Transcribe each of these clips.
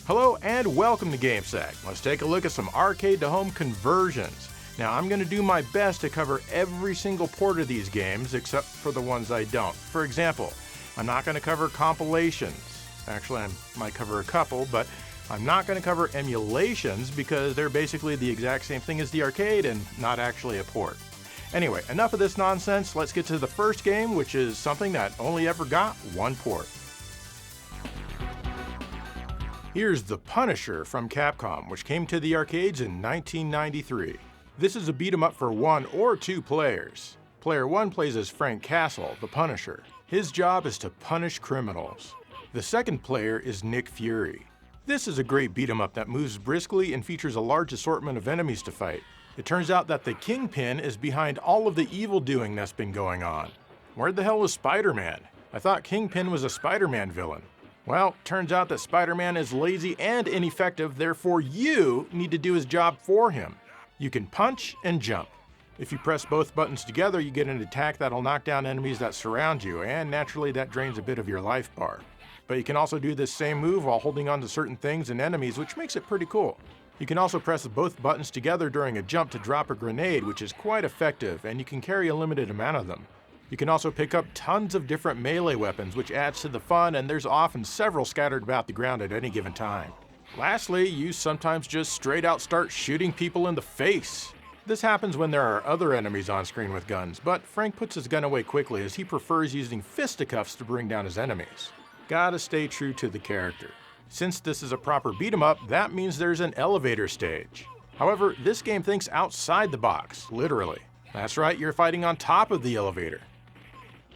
Hello and welcome to GameSack. Let's take a look at some arcade to home conversions. Now I'm going to do my best to cover every single port of these games except for the ones I don't. For example, I'm not going to cover compilations. Actually, I might cover a couple, but I'm not going to cover emulations because they're basically the exact same thing as the arcade and not actually a port. Anyway, enough of this nonsense. Let's get to the first game, which is something that only ever got one port. Here's The Punisher from Capcom, which came to the arcades in 1993. This is a beat-em-up for 1 or 2 players. Player 1 plays as Frank Castle, the Punisher. His job is to punish criminals. The second player is Nick Fury. This is a great beat-em-up that moves briskly and features a large assortment of enemies to fight. It turns out that the Kingpin is behind all of the evil doing that's been going on. Where the hell is Spider-Man? I thought Kingpin was a Spider-Man villain. Well, turns out that Spider-Man is lazy and ineffective, therefore you need to do his job for him. You can punch and jump. If you press both buttons together, you get an attack that'll knock down enemies that surround you, and naturally that drains a bit of your life bar. But you can also do this same move while holding on to certain things and enemies, which makes it pretty cool. You can also press both buttons together during a jump to drop a grenade, which is quite effective, and you can carry a limited amount of them. You can also pick up tons of different melee weapons, which adds to the fun, and there's often several scattered about the ground at any given time. Lastly, you sometimes just straight out start shooting people in the face. This happens when there are other enemies on screen with guns, but Frank puts his gun away quickly as he prefers using fisticuffs to bring down his enemies. Gotta stay true to the character. Since this is a proper beat-em-up, that means there's an elevator stage. However, this game thinks outside the box, literally. That's right, you're fighting on top of the elevator.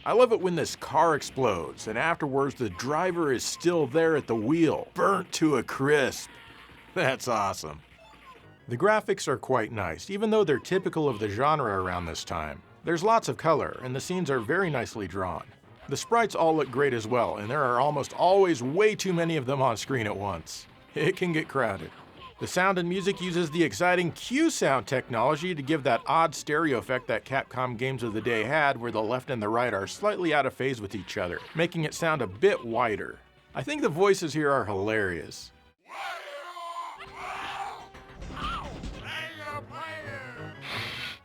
I love it when this car explodes, and afterwards the driver is still there at the wheel, burnt to a crisp. That's awesome. The graphics are quite nice, even though they're typical of the genre around this time. There's lots of color, and the scenes are very nicely drawn. The sprites all look great as well, and there are almost always way too many of them on screen at once. It can get crowded. The sound and music uses the exciting Q-Sound technology to give that odd stereo effect that Capcom games of the day had, where the left and the right are slightly out of phase with each other, making it sound a bit wider. I think the voices here are hilarious.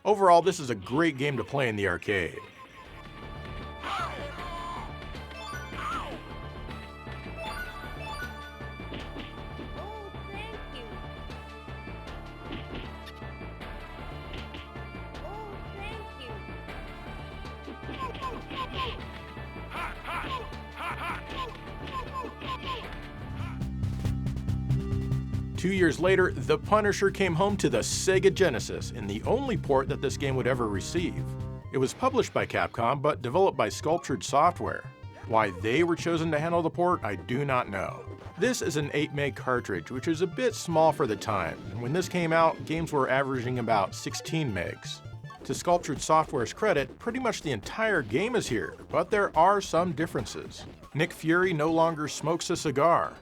Overall, this is a great game to play in the arcade. 2 years later, The Punisher came home to the Sega Genesis in the only port that this game would ever receive. It was published by Capcom, but developed by Sculptured Software. Why they were chosen to handle the port, I do not know. This is an 8 meg cartridge, which is a bit small for the time. When this came out, games were averaging about 16 megs. To Sculptured Software's credit, pretty much the entire game is here, but there are some differences. Nick Fury no longer smokes a cigar.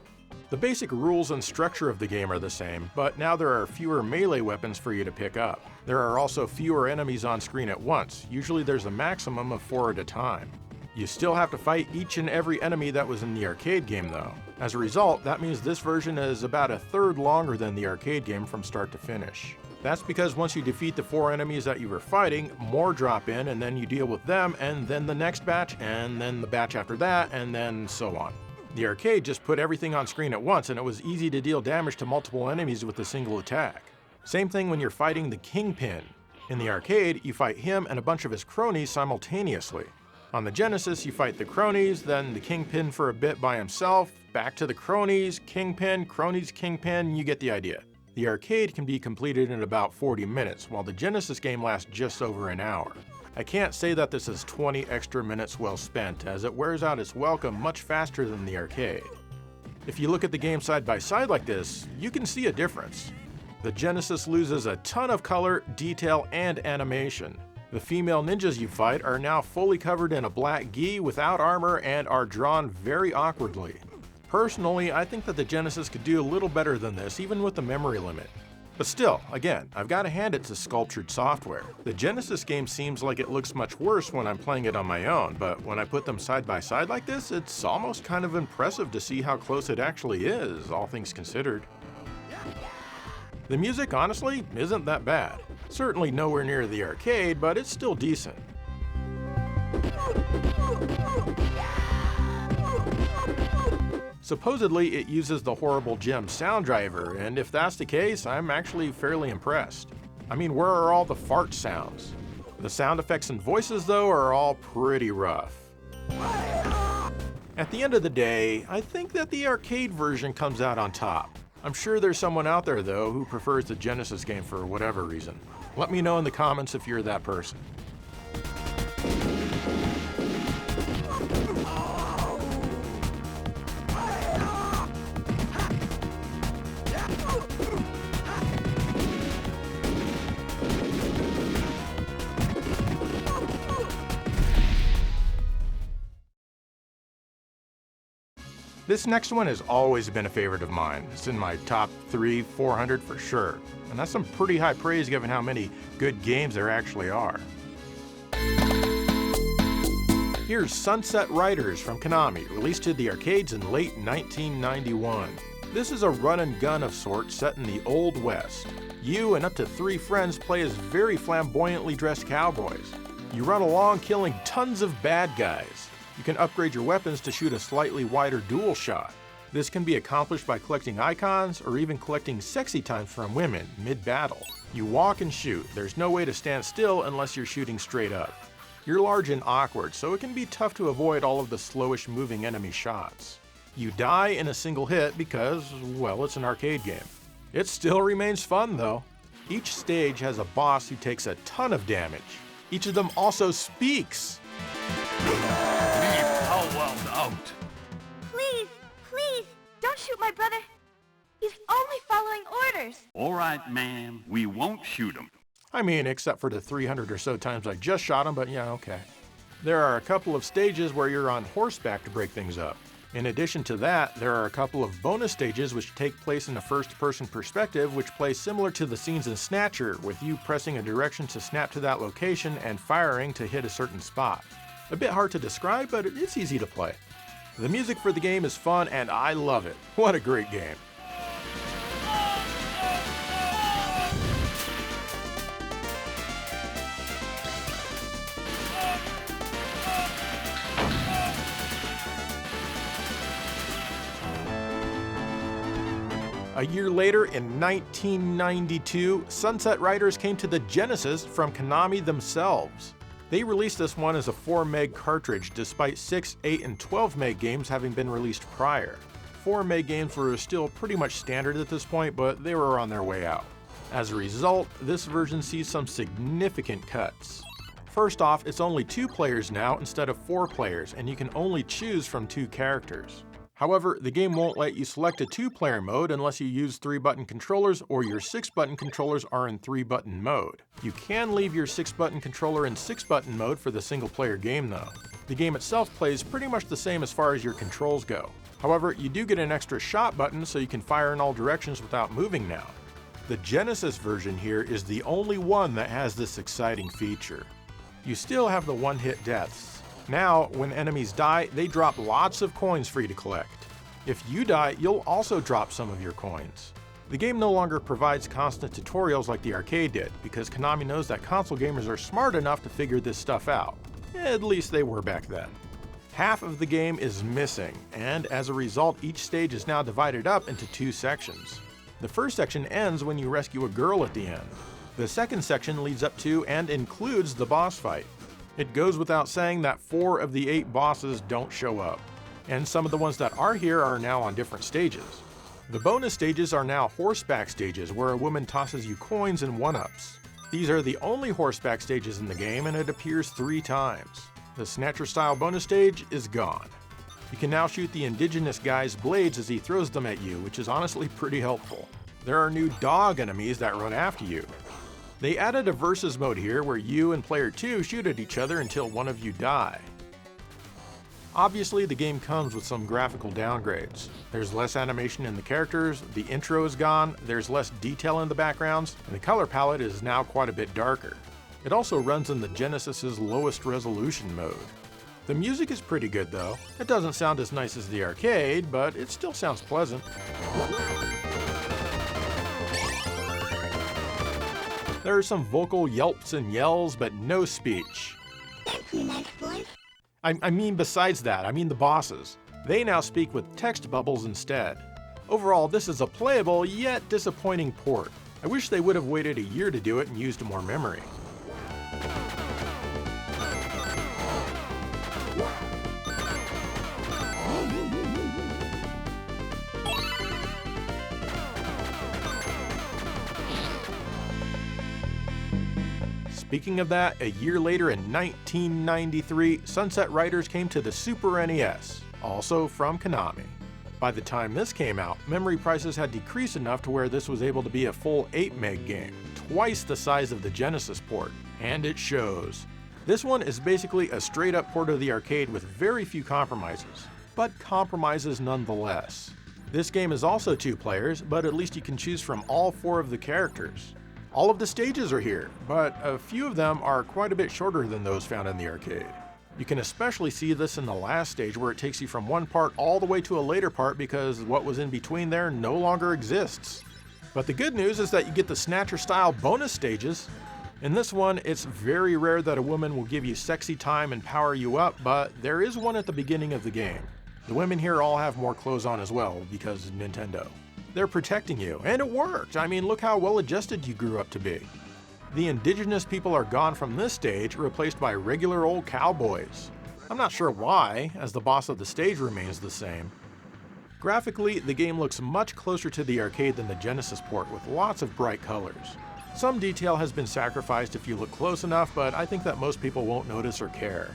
The basic rules and structure of the game are the same, but now there are fewer melee weapons for you to pick up. There are also fewer enemies on screen at once. Usually there's a maximum of 4 at a time. You still have to fight each and every enemy that was in the arcade game though. As a result, that means this version is about a third longer than the arcade game from start to finish. That's because once you defeat the 4 enemies that you were fighting, more drop in and then you deal with them and then the next batch and then the batch after that and then so on. The arcade just put everything on screen at once and it was easy to deal damage to multiple enemies with a single attack. Same thing when you're fighting the Kingpin. In the arcade, you fight him and a bunch of his cronies simultaneously. On the Genesis, you fight the cronies, then the Kingpin for a bit by himself, back to the cronies, Kingpin, Kingpin, you get the idea. The arcade can be completed in about 40 minutes, while the Genesis game lasts just over an hour. I can't say that this is 20 extra minutes well spent, as it wears out its welcome much faster than the arcade. If you look at the game side by side like this, you can see a difference. The Genesis loses a ton of color, detail, and animation. The female ninjas you fight are now fully covered in a black gi without armor and are drawn very awkwardly. Personally, I think that the Genesis could do a little better than this, even with the memory limit. But still, again, I've got to hand it to Sculptured Software. The Genesis game seems like it looks much worse when I'm playing it on my own, but when I put them side by side like this, it's almost kind of impressive to see how close it actually is, all things considered. The music, honestly, isn't that bad. Certainly nowhere near the arcade, but it's still decent. Supposedly, it uses the Horrible Gem sound driver, and if that's the case, I'm actually fairly impressed. I mean, where are all the fart sounds? The sound effects and voices, though, are all pretty rough. At the end of the day, I think that the arcade version comes out on top. I'm sure there's someone out there, though, who prefers the Genesis game for whatever reason. Let me know in the comments if you're that person. This next one has always been a favorite of mine. It's in my top 300-400 for sure. And that's some pretty high praise given how many good games there actually are. Here's Sunset Riders from Konami, released to the arcades in late 1991. This is a run and gun of sorts set in the Old West. You and up to 3 friends play as very flamboyantly dressed cowboys. You run along killing tons of bad guys. You can upgrade your weapons to shoot a slightly wider dual shot. This can be accomplished by collecting icons or even collecting sexy times from women mid-battle. You walk and shoot. There's no way to stand still unless you're shooting straight up. You're large and awkward, so it can be tough to avoid all of the slowish moving enemy shots. You die in a single hit because, well, it's an arcade game. It still remains fun though. Each stage has a boss who takes a ton of damage. Each of them also speaks. Out. Please, please, don't shoot my brother. He's only following orders. All right, ma'am, we won't shoot him. I mean, except for the 300 or so times I just shot him, but yeah, okay. There are a couple of stages where you're on horseback to break things up. In addition to that, there are a couple of bonus stages which take place in a first-person perspective, which play similar to the scenes in Snatcher, with you pressing a direction to snap to that location and firing to hit a certain spot. A bit hard to describe, but it's easy to play. The music for the game is fun and I love it. What a great game. A year later, in 1992, Sunset Riders came to the Genesis from Konami themselves. They released this one as a 4 meg cartridge, despite 6, 8, and 12 meg games having been released prior. 4 meg games were still pretty much standard at this point, but they were on their way out. As a result, this version sees some significant cuts. First off, it's only 2 players now instead of 4 players, and you can only choose from 2 characters. However, the game won't let you select a 2-player mode unless you use 3-button controllers or your 6-button controllers are in 3-button mode. You can leave your 6-button controller in 6-button mode for the single-player game though. The game itself plays pretty much the same as far as your controls go. However, you do get an extra shot button so you can fire in all directions without moving now. The Genesis version here is the only one that has this exciting feature. You still have the one-hit deaths. Now, when enemies die, they drop lots of coins for you to collect. If you die, you'll also drop some of your coins. The game no longer provides constant tutorials like the arcade did, because Konami knows that console gamers are smart enough to figure this stuff out. At least they were back then. Half of the game is missing, and as a result, each stage is now divided up into 2 sections. The first section ends when you rescue a girl at the end. The second section leads up to and includes the boss fight. It goes without saying that 4 of the 8 bosses don't show up, and some of the ones that are here are now on different stages. The bonus stages are now horseback stages where a woman tosses you coins and 1-ups. These are the only horseback stages in the game and it appears 3 times. The Snatcher style bonus stage is gone. You can now shoot the indigenous guy's blades as he throws them at you, which is honestly pretty helpful. There are new dog enemies that run after you. They added a versus mode here where you and player 2 shoot at each other until one of you die. Obviously, the game comes with some graphical downgrades. There's less animation in the characters, the intro is gone, there's less detail in the backgrounds, and the color palette is now quite a bit darker. It also runs in the Genesis's lowest resolution mode. The music is pretty good though. It doesn't sound as nice as the arcade, but it still sounds pleasant. There are some vocal yelps and yells, but no speech. That's a nice voice. I mean besides that, I mean the bosses. They now speak with text bubbles instead. Overall, this is a playable yet disappointing port. I wish they would have waited a year to do it and used more memory. Speaking of that, a year later in 1993, Sunset Riders came to the Super NES, also from Konami. By the time this came out, memory prices had decreased enough to where this was able to be a full 8 meg game, twice the size of the Genesis port, and it shows. This one is basically a straight up port of the arcade with very few compromises, but compromises nonetheless. This game is also 2 players, but at least you can choose from all 4 of the characters. All of the stages are here, but a few of them are quite a bit shorter than those found in the arcade. You can especially see this in the last stage where it takes you from one part all the way to a later part because what was in between there no longer exists. But the good news is that you get the Snatcher style bonus stages. In this one, it's very rare that a woman will give you sexy time and power you up, but there is one at the beginning of the game. The women here all have more clothes on as well because Nintendo. They're protecting you, and it worked. I mean, look how well adjusted you grew up to be. The indigenous people are gone from this stage, replaced by regular old cowboys. I'm not sure why, as the boss of the stage remains the same. Graphically, the game looks much closer to the arcade than the Genesis port with lots of bright colors. Some detail has been sacrificed if you look close enough, but I think that most people won't notice or care.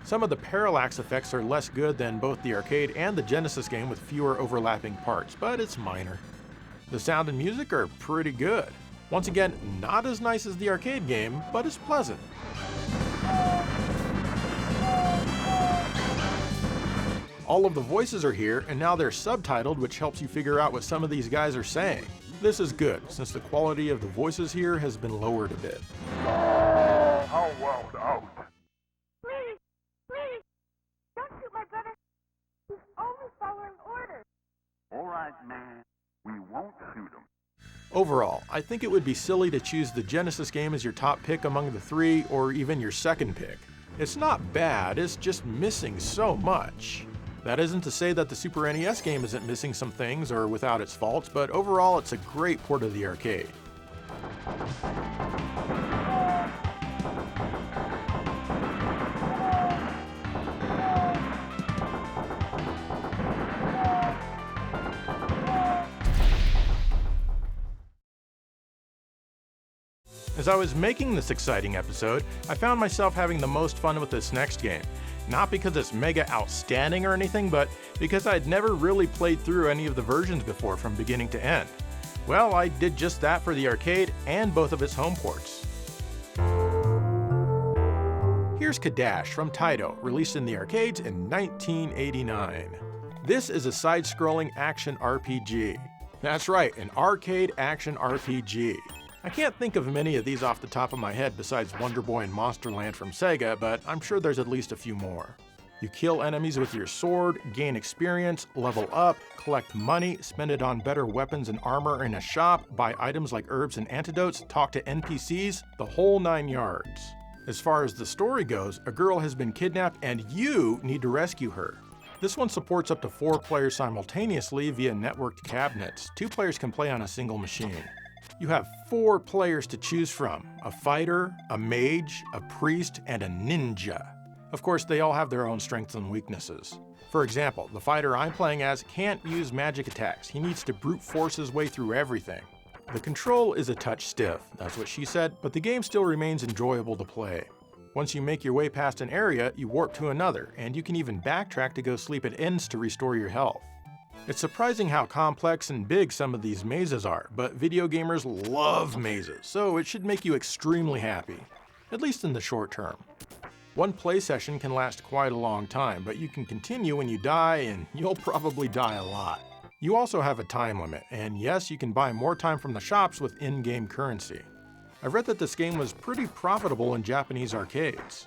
Some of the parallax effects are less good than both the arcade and the Genesis game with fewer overlapping parts, but it's minor. The sound and music are pretty good. Once again, not as nice as the arcade game, but it's pleasant. All of the voices are here, and now they're subtitled, which helps you figure out what some of these guys are saying. This is good, since the quality of the voices here has been lowered a bit. How wound out. Please, please, don't shoot my brother. He's only following orders. All right, man. We won't shoot him. Overall, I think it would be silly to choose the Genesis game as your top pick among the 3, or even your second pick. It's not bad, it's just missing so much. That isn't to say that the Super NES game isn't missing some things or without its faults, but overall it's a great port of the arcade. As I was making this exciting episode, I found myself having the most fun with this next game. Not because it's mega outstanding or anything, but because I'd never really played through any of the versions before from beginning to end. Well, I did just that for the arcade and both of its home ports. Here's Cadash from Taito, released in the arcades in 1989. This is a side-scrolling action RPG. That's right, an arcade action RPG. I can't think of many of these off the top of my head besides Wonder Boy and Monsterland from Sega, but I'm sure there's at least a few more. You kill enemies with your sword, gain experience, level up, collect money, spend it on better weapons and armor in a shop, buy items like herbs and antidotes, talk to NPCs, the whole 9 yards. As far as the story goes, a girl has been kidnapped and you need to rescue her. This one supports up to 4 players simultaneously via networked cabinets. 2 players can play on a single machine. You have 4 players to choose from: a fighter, a mage, a priest, and a ninja. Of course, they all have their own strengths and weaknesses. For example, the fighter I'm playing as can't use magic attacks. He needs to brute force his way through everything. The control is a touch stiff, that's what she said, but the game still remains enjoyable to play. Once you make your way past an area, you warp to another, and you can even backtrack to go sleep at inns to restore your health. It's surprising how complex and big some of these mazes are, but video gamers love mazes, so it should make you extremely happy, at least in the short term. One play session can last quite a long time, but you can continue when you die, and you'll probably die a lot. You also have a time limit, and yes, you can buy more time from the shops with in-game currency. I've read that this game was pretty profitable in Japanese arcades.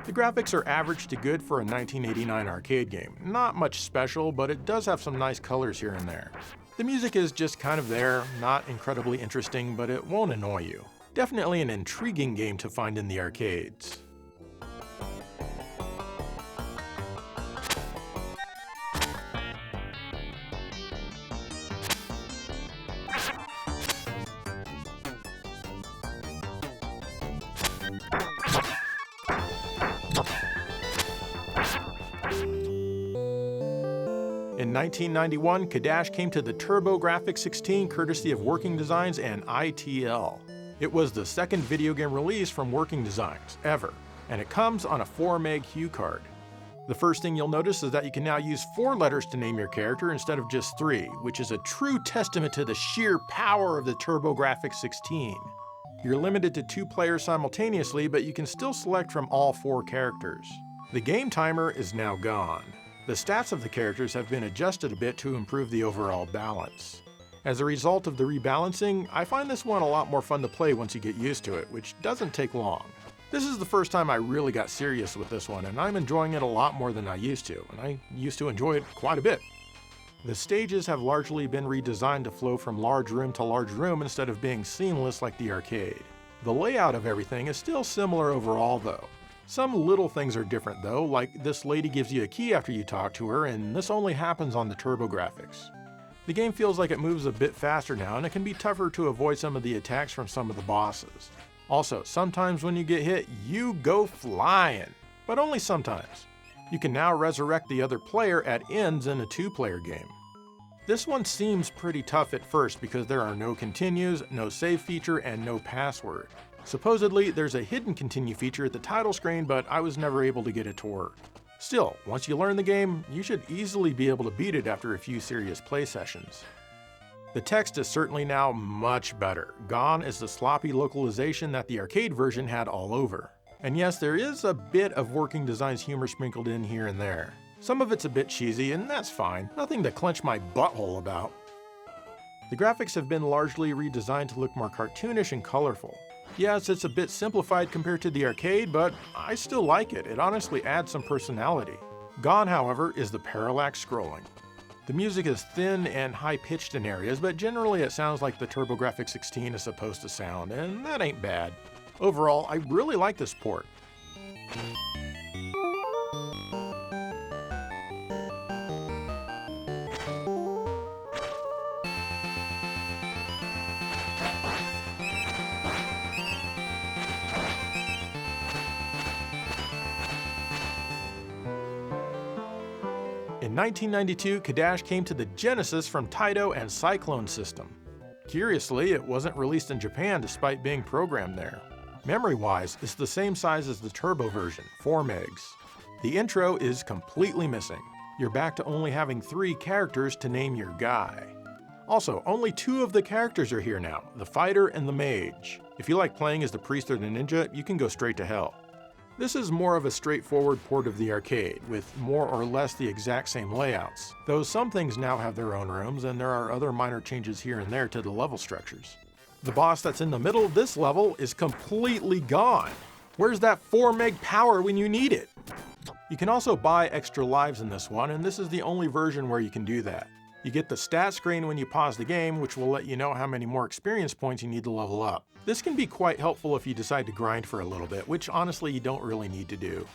The graphics are average to good for a 1989 arcade game. Not much special, but it does have some nice colors here and there. The music is just kind of there, not incredibly interesting, but it won't annoy you. Definitely an intriguing game to find in the arcades. In 1991, Cadash came to the TurboGrafx 16 courtesy of Working Designs and ITL. It was the second video game release from Working Designs, ever, and it comes on a 4 meg hue card. The first thing you'll notice is that you can now use 4 letters to name your character instead of just 3, which is a true testament to the sheer power of the TurboGrafx 16. You're limited to 2 players simultaneously, but you can still select from all 4 characters. The game timer is now gone. The stats of the characters have been adjusted a bit to improve the overall balance. As a result of the rebalancing, I find this one a lot more fun to play once you get used to it, which doesn't take long. This is the first time I really got serious with this one, and I'm enjoying it a lot more than I used to, and I used to enjoy it quite a bit. The stages have largely been redesigned to flow from large room to large room instead of being seamless like the arcade. The layout of everything is still similar overall though. Some little things are different though, like this lady gives you a key after you talk to her, and this only happens on the TurboGrafx. The game feels like it moves a bit faster now, and it can be tougher to avoid some of the attacks from some of the bosses. Also, sometimes when you get hit, you go flying, but only sometimes. You can now resurrect the other player at ends in a 2-player game. This one seems pretty tough at first because there are no continues, no save feature, and no password. Supposedly, there's a hidden continue feature at the title screen, but I was never able to get it to work. Still, once you learn the game, you should easily be able to beat it after a few serious play sessions. The text is certainly now much better. Gone is the sloppy localization that the arcade version had all over. And yes, there is a bit of Working Designs humor sprinkled in here and there. Some of it's a bit cheesy, and that's fine. Nothing to clench my butthole about. The graphics have been largely redesigned to look more cartoonish and colorful. Yes, it's a bit simplified compared to the arcade, but I still like it. It honestly adds some personality. Gone, however, is the parallax scrolling. The music is thin and high-pitched in areas, but generally it sounds like the TurboGrafx 16 is supposed to sound, and that ain't bad. Overall, I really like this port. In 1992, Cadash came to the Genesis from Taito and Cyclone System. Curiously, it wasn't released in Japan despite being programmed there. Memory-wise, it's the same size as the Turbo version, 4 megs. The intro is completely missing. You're back to only having 3 characters to name your guy. Also, only 2 of the characters are here now, the fighter and the mage. If you like playing as the priest or the ninja, you can go straight to hell. This is more of a straightforward port of the arcade, with more or less the exact same layouts, though some things now have their own rooms and there are other minor changes here and there to the level structures. The boss that's in the middle of this level is completely gone. Where's that 4 meg power when you need it? You can also buy extra lives in this one, and this is the only version where you can do that. You get the stat screen when you pause the game, which will let you know how many more experience points you need to level up. This can be quite helpful if you decide to grind for a little bit, which honestly you don't really need to do.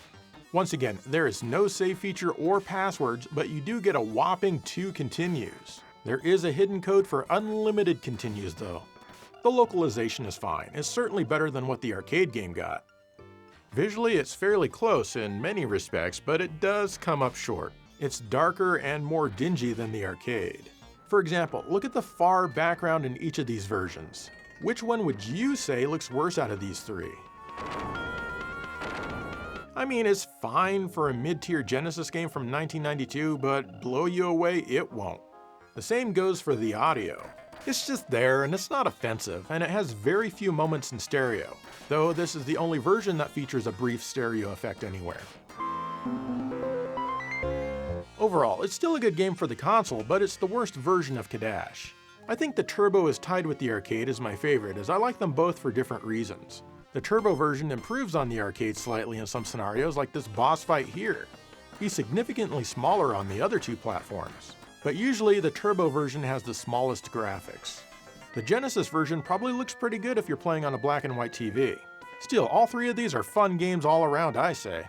Once again, there is no save feature or passwords, but you do get a whopping 2 continues. There is a hidden code for unlimited continues though. The localization is fine. It's certainly better than what the arcade game got. Visually, it's fairly close in many respects, but it does come up short. It's darker and more dingy than the arcade. For example, look at the far background in each of these versions. Which one would you say looks worse out of these 3? I mean, it's fine for a mid-tier Genesis game from 1992, but blow you away it won't. The same goes for the audio. It's just there and it's not offensive, and it has very few moments in stereo, though this is the only version that features a brief stereo effect anywhere. Overall, it's still a good game for the console, but it's the worst version of Cadash. I think the Turbo is tied with the arcade as my favorite, as I like them both for different reasons. The Turbo version improves on the arcade slightly in some scenarios, like this boss fight here. He's significantly smaller on the other two platforms, but usually the Turbo version has the smallest graphics. The Genesis version probably looks pretty good if you're playing on a black and white TV. Still, all three of these are fun games all around, I say.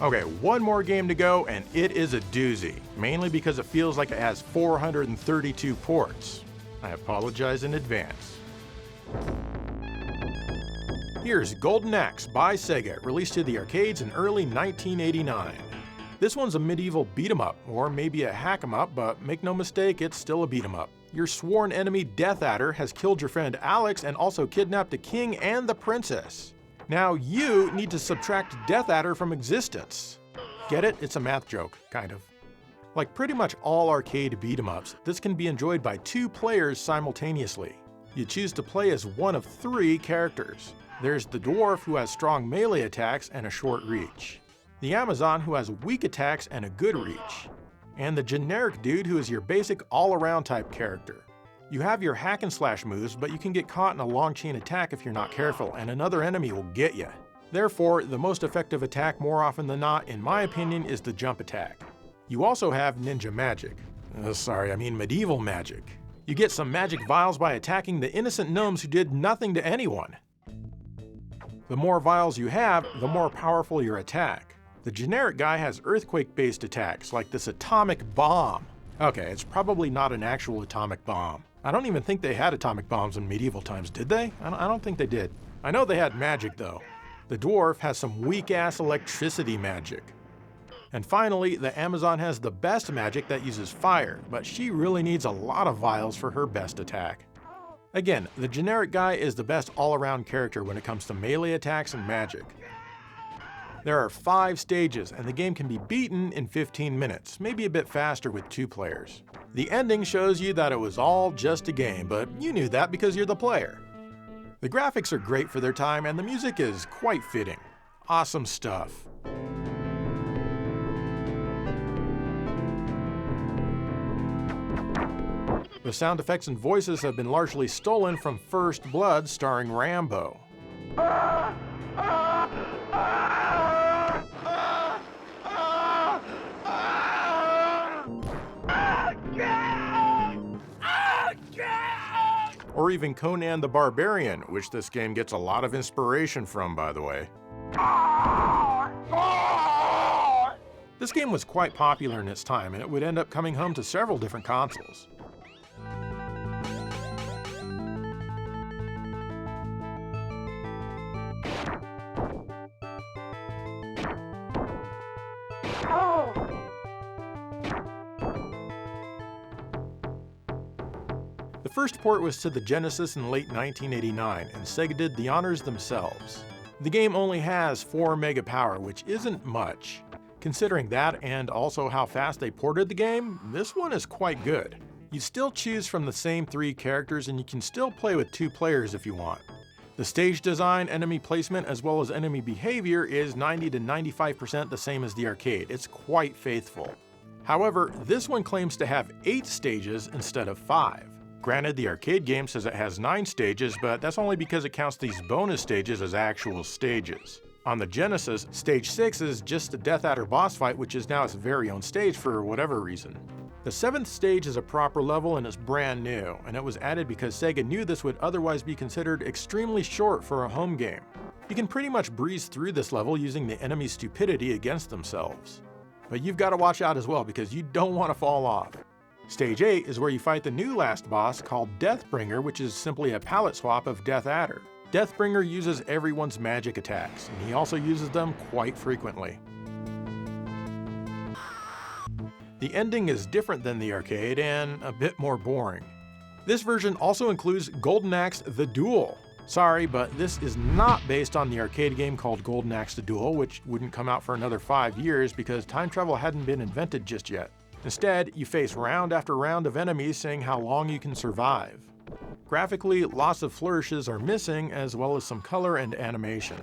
Okay, one more game to go, and it is a doozy, mainly because it feels like it has 432 ports. I apologize in advance. Here's Golden Axe by Sega, released to the arcades in early 1989. This one's a medieval beat-em-up, or maybe a hack-em-up, but make no mistake, it's still a beat-em-up. Your sworn enemy Death Adder has killed your friend Alex and also kidnapped the king and the princess. Now you need to subtract Death Adder from existence. Get it? It's a math joke, kind of. Like pretty much all arcade beat-em-ups, this can be enjoyed by two players simultaneously. You choose to play as one of three characters. There's the dwarf, who has strong melee attacks and a short reach. The Amazon, who has weak attacks and a good reach. And the generic dude, who is your basic all-around type character. You have your hack and slash moves, but you can get caught in a long chain attack if you're not careful, and another enemy will get you. Therefore, the most effective attack more often than not, in my opinion, is the jump attack. You also have ninja magic. Medieval magic. You get some magic vials by attacking the innocent gnomes who did nothing to anyone. The more vials you have, the more powerful your attack. The generic guy has earthquake-based attacks, like this atomic bomb. Okay, it's probably not an actual atomic bomb. I don't even think they had atomic bombs in medieval times, did they? I don't think they did. I know they had magic, though. The dwarf has some weak-ass electricity magic. And finally, the Amazon has the best magic that uses fire, but she really needs a lot of vials for her best attack. Again, the generic guy is the best all-around character when it comes to melee attacks and magic. There are 5 stages, and the game can be beaten in 15 minutes, maybe a bit faster with 2 players. The ending shows you that it was all just a game, but you knew that because you're the player. The graphics are great for their time, and the music is quite fitting. Awesome stuff. The sound effects and voices have been largely stolen from First Blood starring Rambo. Or even Conan the Barbarian, which this game gets a lot of inspiration from, by the way. This game was quite popular in its time, and it would end up coming home to several different consoles. The first port was to the Genesis in late 1989, and Sega did the honors themselves. The game only has 4 mega power, which isn't much. Considering that and also how fast they ported the game, this one is quite good. You still choose from the same 3 characters, and you can still play with 2 players if you want. The stage design, enemy placement, as well as enemy behavior is 90 to 95% the same as the arcade. It's quite faithful. However, this one claims to have 8 stages instead of 5. Granted, the arcade game says it has 9 stages, but that's only because it counts these bonus stages as actual stages. On the Genesis, stage 6 is just the Death Adder boss fight, which is now its very own stage for whatever reason. The 7th stage is a proper level and is brand new, and it was added because Sega knew this would otherwise be considered extremely short for a home game. You can pretty much breeze through this level using the enemy's stupidity against themselves. But you've got to watch out as well because you don't want to fall off. Stage 8 is where you fight the new last boss called Deathbringer, which is simply a palette swap of Death Adder. Deathbringer uses everyone's magic attacks, and he also uses them quite frequently. The ending is different than the arcade and a bit more boring. This version also includes Golden Axe The Duel. Sorry, but this is not based on the arcade game called Golden Axe The Duel, which wouldn't come out for another 5 years because time travel hadn't been invented just yet. Instead, you face round after round of enemies saying how long you can survive. Graphically, lots of flourishes are missing, as well as some color and animation.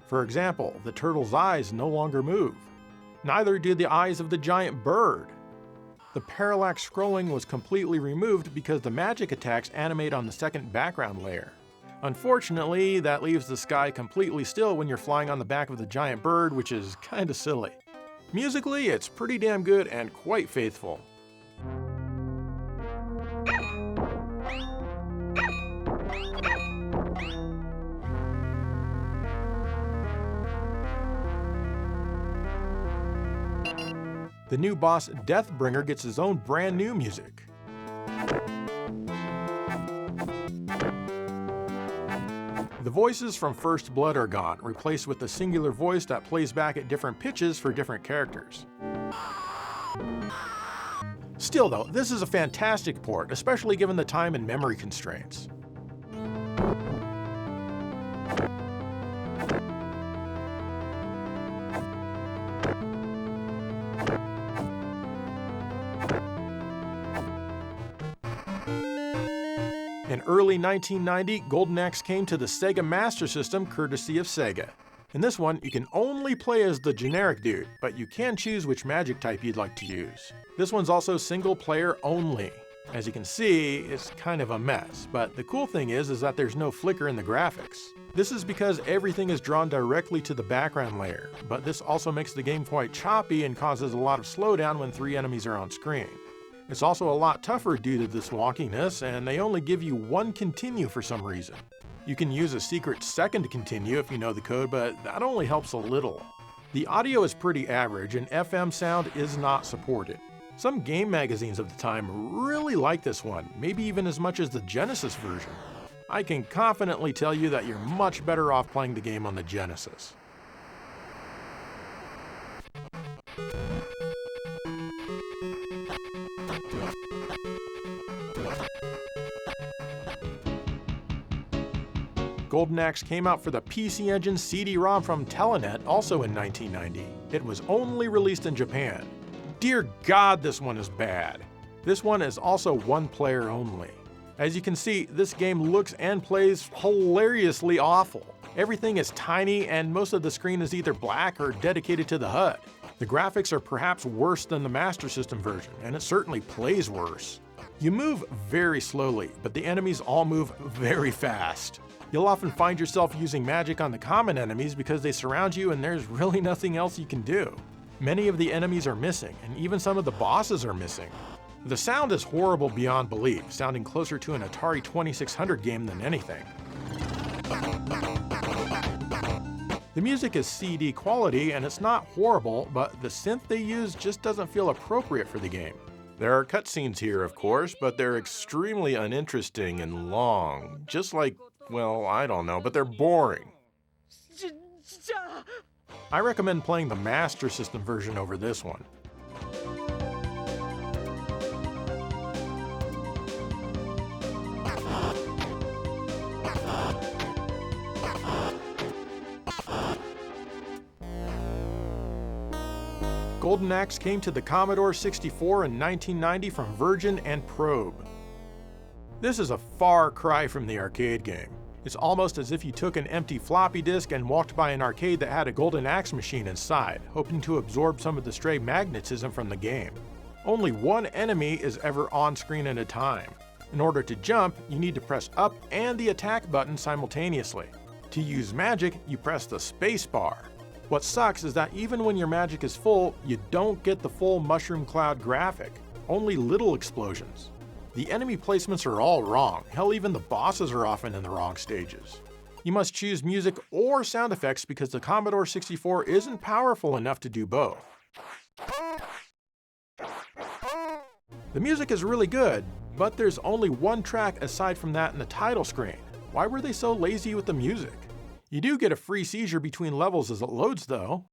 For example, the turtle's eyes no longer move. Neither do the eyes of the giant bird. The parallax scrolling was completely removed because the magic attacks animate on the second background layer. Unfortunately, that leaves the sky completely still when you're flying on the back of the giant bird, which is kinda silly. Musically, it's pretty damn good and quite faithful. The new boss, Deathbringer, gets his own brand new music. The voices from First Blood are gone, replaced with a singular voice that plays back at different pitches for different characters. Still though, this is a fantastic port, especially given the time and memory constraints. In early 1990, Golden Axe came to the Sega Master System courtesy of Sega. In this one, you can only play as the generic dude, but you can choose which magic type you'd like to use. This one's also single player only. As you can see, it's kind of a mess, but the cool thing is that there's no flicker in the graphics. This is because everything is drawn directly to the background layer, but this also makes the game quite choppy and causes a lot of slowdown when 3 enemies are on screen. It's also a lot tougher due to this wonkiness, and they only give you 1 continue for some reason. You can use a secret second continue if you know the code, but that only helps a little. The audio is pretty average, and FM sound is not supported. Some game magazines of the time really like this one, maybe even as much as the Genesis version. I can confidently tell you that you're much better off playing the game on the Genesis. Golden Axe came out for the PC Engine CD-ROM from Telenet also in 1990. It was only released in Japan. Dear God, this one is bad. This one is also 1 player only. As you can see, this game looks and plays hilariously awful. Everything is tiny and most of the screen is either black or dedicated to the HUD. The graphics are perhaps worse than the Master System version, and it certainly plays worse. You move very slowly, but the enemies all move very fast. You'll often find yourself using magic on the common enemies because they surround you and there's really nothing else you can do. Many of the enemies are missing, and even some of the bosses are missing. The sound is horrible beyond belief, sounding closer to an Atari 2600 game than anything. The music is CD quality and it's not horrible, but the synth they use just doesn't feel appropriate for the game. There are cutscenes here, of course, but they're extremely uninteresting and long. Just like, well, I don't know, but they're boring. I recommend playing the Master System version over this one. Golden Axe came to the Commodore 64 in 1990 from Virgin and Probe. This is a far cry from the arcade game. It's almost as if you took an empty floppy disk and walked by an arcade that had a Golden Axe machine inside, hoping to absorb some of the stray magnetism from the game. Only 1 enemy is ever on screen at a time. In order to jump, you need to press up and the attack button simultaneously. To use magic, you press the space bar. What sucks is that even when your magic is full, you don't get the full mushroom cloud graphic, only little explosions. The enemy placements are all wrong, hell even the bosses are often in the wrong stages. You must choose music or sound effects because the Commodore 64 isn't powerful enough to do both. The music is really good, but there's only 1 track aside from that in the title screen. Why were they so lazy with the music? You do get a free seizure between levels as it loads though.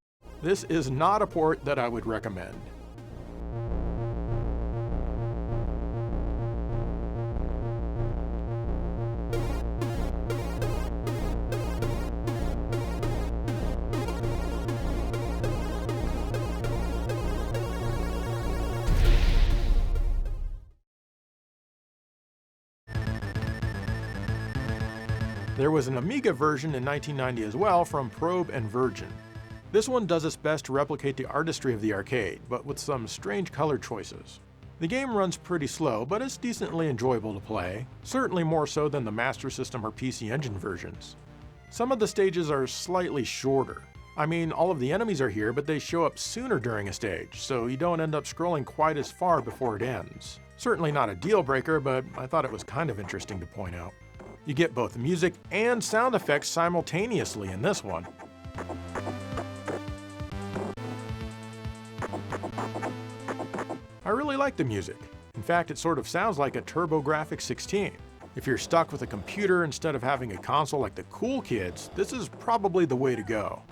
This is not a port that I would recommend. There was an Amiga version in 1990 as well from Probe and Virgin. This one does its best to replicate the artistry of the arcade, but with some strange color choices. The game runs pretty slow, but it's decently enjoyable to play, certainly more so than the Master System or PC Engine versions. Some of the stages are slightly shorter. I mean, all of the enemies are here, but they show up sooner during a stage, so you don't end up scrolling quite as far before it ends. Certainly not a deal breaker, but I thought it was kind of interesting to point out. You get both music and sound effects simultaneously in this one. I really like the music. In fact, it sort of sounds like a TurboGrafx 16. If you're stuck with a computer instead of having a console like the cool kids, this is probably the way to go.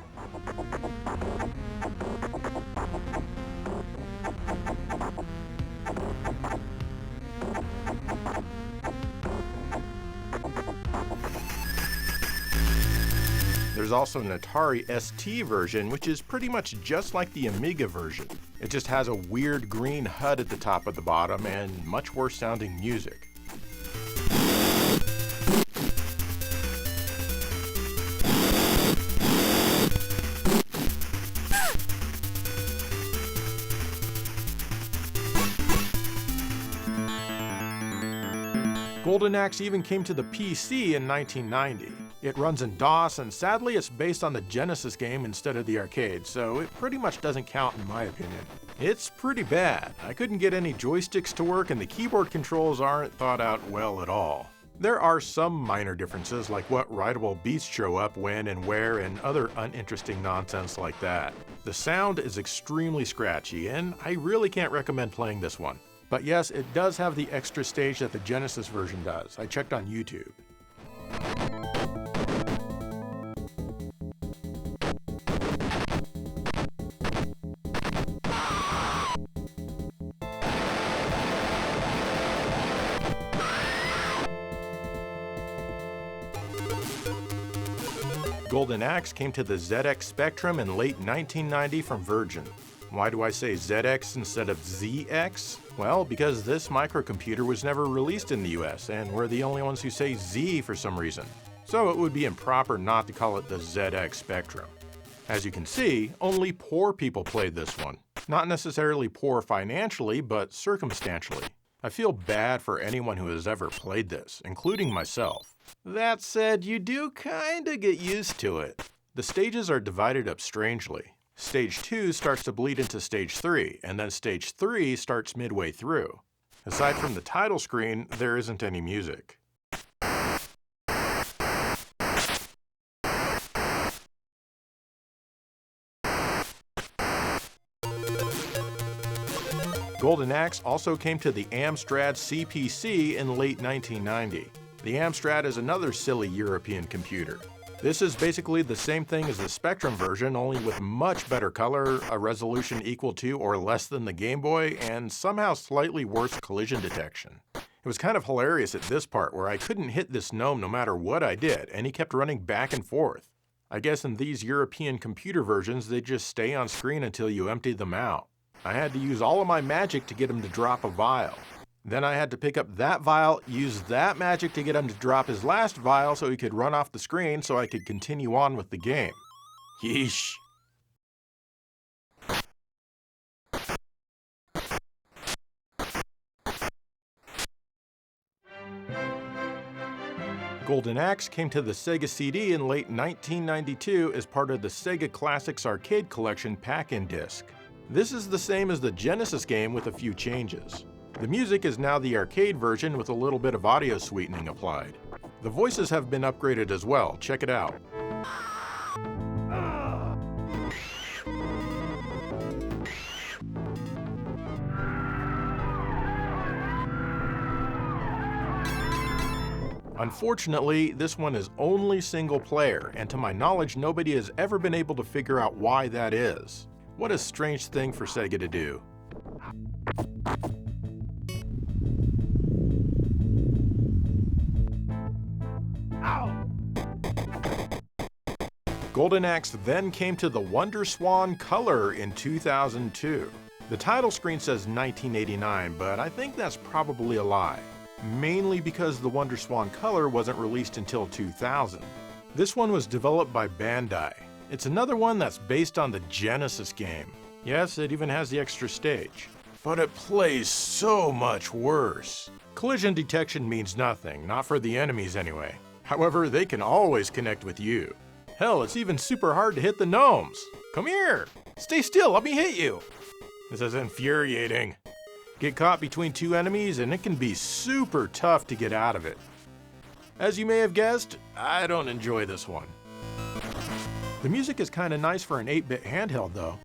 There's also an Atari ST version, which is pretty much just like the Amiga version. It just has a weird green HUD at the top of the bottom and much worse sounding music. Golden Axe even came to the PC in 1990. It runs in DOS, and sadly it's based on the Genesis game instead of the arcade, so it pretty much doesn't count in my opinion. It's pretty bad. I couldn't get any joysticks to work, and the keyboard controls aren't thought out well at all. There are some minor differences, like what rideable beasts show up when and where, and other uninteresting nonsense like that. The sound is extremely scratchy, and I really can't recommend playing this one. But yes, it does have the extra stage that the Genesis version does. I checked on YouTube. Golden Axe came to the ZX Spectrum in late 1990 from Virgin. Why do I say ZX instead of ZX? Well, because this microcomputer was never released in the US, and we're the only ones who say Z for some reason. So it would be improper not to call it the ZX Spectrum. As you can see, only poor people played this one. Not necessarily poor financially, but circumstantially. I feel bad for anyone who has ever played this, including myself. That said, you do kinda get used to it. The stages are divided up strangely. Stage 2 starts to bleed into Stage 3, and then Stage 3 starts midway through. Aside from the title screen, there isn't any music. Golden Axe also came to the Amstrad CPC in late 1990. The Amstrad is another silly European computer. This is basically the same thing as the Spectrum version, only with much better color, a resolution equal to or less than the Game Boy, and somehow slightly worse collision detection. It was kind of hilarious at this part where I couldn't hit this gnome no matter what I did, and he kept running back and forth. I guess in these European computer versions, they just stay on screen until you empty them out. I had to use all of my magic to get him to drop a vial. Then I had to pick up that vial, use that magic to get him to drop his last vial so he could run off the screen so I could continue on with the game. Yeesh. Golden Axe came to the Sega CD in late 1992 as part of the Sega Classics Arcade Collection pack-in disc. This is the same as the Genesis game with a few changes. The music is now the arcade version with a little bit of audio sweetening applied. The voices have been upgraded as well, check it out. Unfortunately, this one is only single player, and to my knowledge, nobody has ever been able to figure out why that is. What a strange thing for Sega to do. Golden Axe then came to the Wonderswan color in 2002. The title screen says 1989, but I think that's probably a lie. Mainly because the Wonderswan color wasn't released until 2000. This one was developed by Bandai. It's another one that's based on the Genesis game. Yes, it even has the extra stage. But it plays so much worse. Collision detection means nothing, not for the enemies anyway. However, they can always connect with you. Hell, it's even super hard to hit the gnomes. Come here! Stay still, let me hit you! This is infuriating. Get caught between two enemies and it can be super tough to get out of it. As you may have guessed, I don't enjoy this one. The music is kinda nice for an 8-bit handheld though.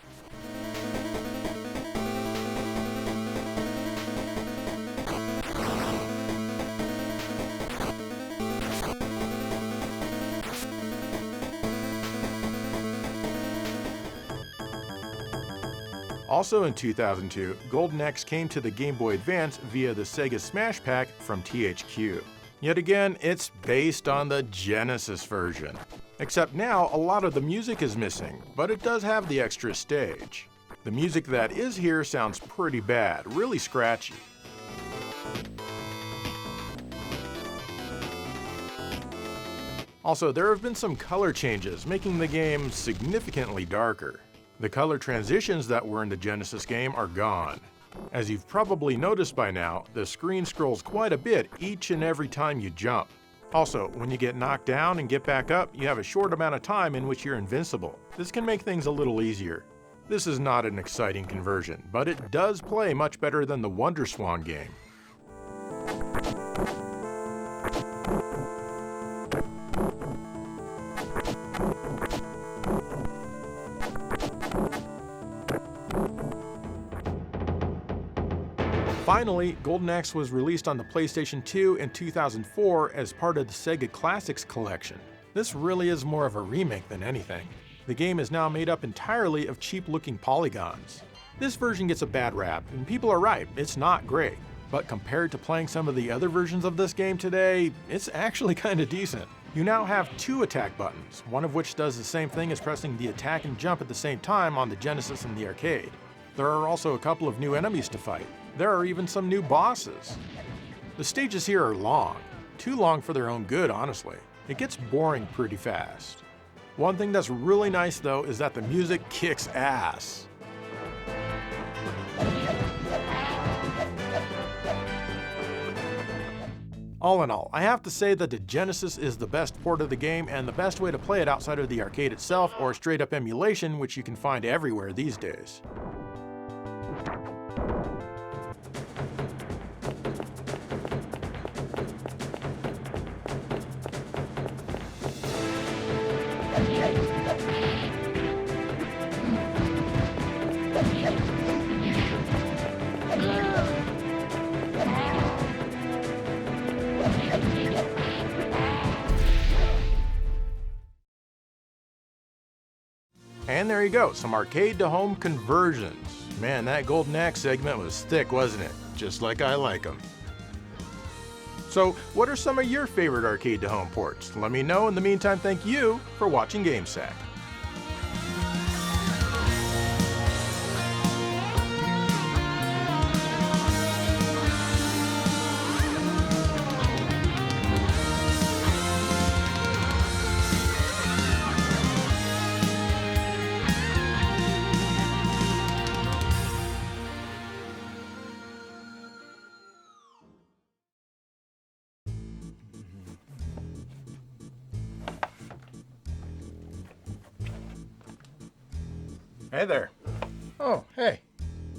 Also in 2002, Golden Axe came to the Game Boy Advance via the Sega Smash Pack from THQ. Yet again, it's based on the Genesis version. Except now, a lot of the music is missing, but it does have the extra stage. The music that is here sounds pretty bad, really scratchy. Also, there have been some color changes, making the game significantly darker. The color transitions that were in the Genesis game are gone. As you've probably noticed by now, the screen scrolls quite a bit each and every time you jump. Also, when you get knocked down and get back up, you have a short amount of time in which you're invincible. This can make things a little easier. This is not an exciting conversion, but it does play much better than the Wonderswan game. Finally, Golden Axe was released on the PlayStation 2 in 2004 as part of the Sega Classics collection. This really is more of a remake than anything. The game is now made up entirely of cheap-looking polygons. This version gets a bad rap, and people are right, it's not great. But compared to playing some of the other versions of this game today, it's actually kinda decent. You now have 2 attack buttons, one of which does the same thing as pressing the attack and jump at the same time on the Genesis and the arcade. There are also a couple of new enemies to fight. There are even some new bosses. The stages here are long. Too long for their own good, honestly. It gets boring pretty fast. One thing that's really nice though is that the music kicks ass. All in all, I have to say that the Genesis is the best port of the game and the best way to play it outside of the arcade itself or straight up emulation, which you can find everywhere these days. And there you go, some arcade to home conversions. Man, that Golden Axe segment was thick, wasn't it? Just like I like them. So, what are some of your favorite arcade to home ports? Let me know. In the meantime, thank you for watching GameSack. Hey there. Oh, hey.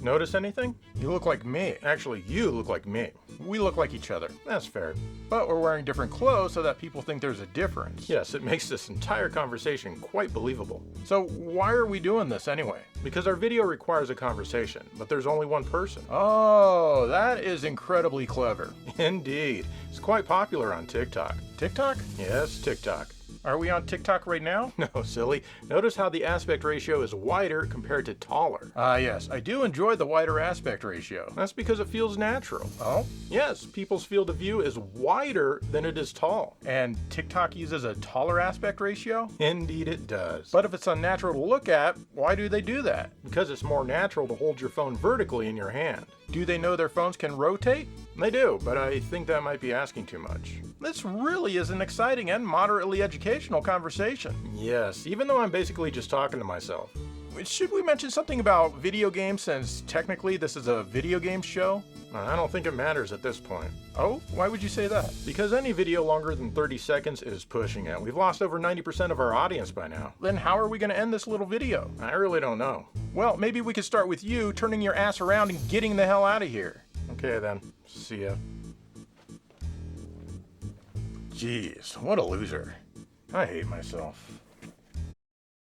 Notice anything? You look like me. Actually, you look like me. We look like each other. That's fair. But we're wearing different clothes so that people think there's a difference. Yes, it makes this entire conversation quite believable. So why are we doing this anyway? Because our video requires a conversation, but there's only one person. Oh, that is incredibly clever. Indeed. It's quite popular on TikTok. TikTok? Yes, TikTok. Are we on TikTok right now? No, silly. Notice how the aspect ratio is wider compared to taller. Yes, I do enjoy the wider aspect ratio. That's because it feels natural. Oh? Yes, people's field of view is wider than it is tall. And TikTok uses a taller aspect ratio? Indeed it does. But if it's unnatural to look at, why do they do that? Because it's more natural to hold your phone vertically in your hand. Do they know their phones can rotate? They do, but I think that might be asking too much. This really is an exciting and moderately educational conversation. Yes, even though I'm basically just talking to myself. Should we mention something about video games since technically this is a video game show? I don't think it matters at this point. Oh, why would you say that? Because any video longer than 30 seconds is pushing it. We've lost over 90% of our audience by now. Then how are we going to end this little video? I really don't know. Well, maybe we could start with you turning your ass around and getting the hell out of here. Okay then, see ya. Jeez, what a loser. I hate myself.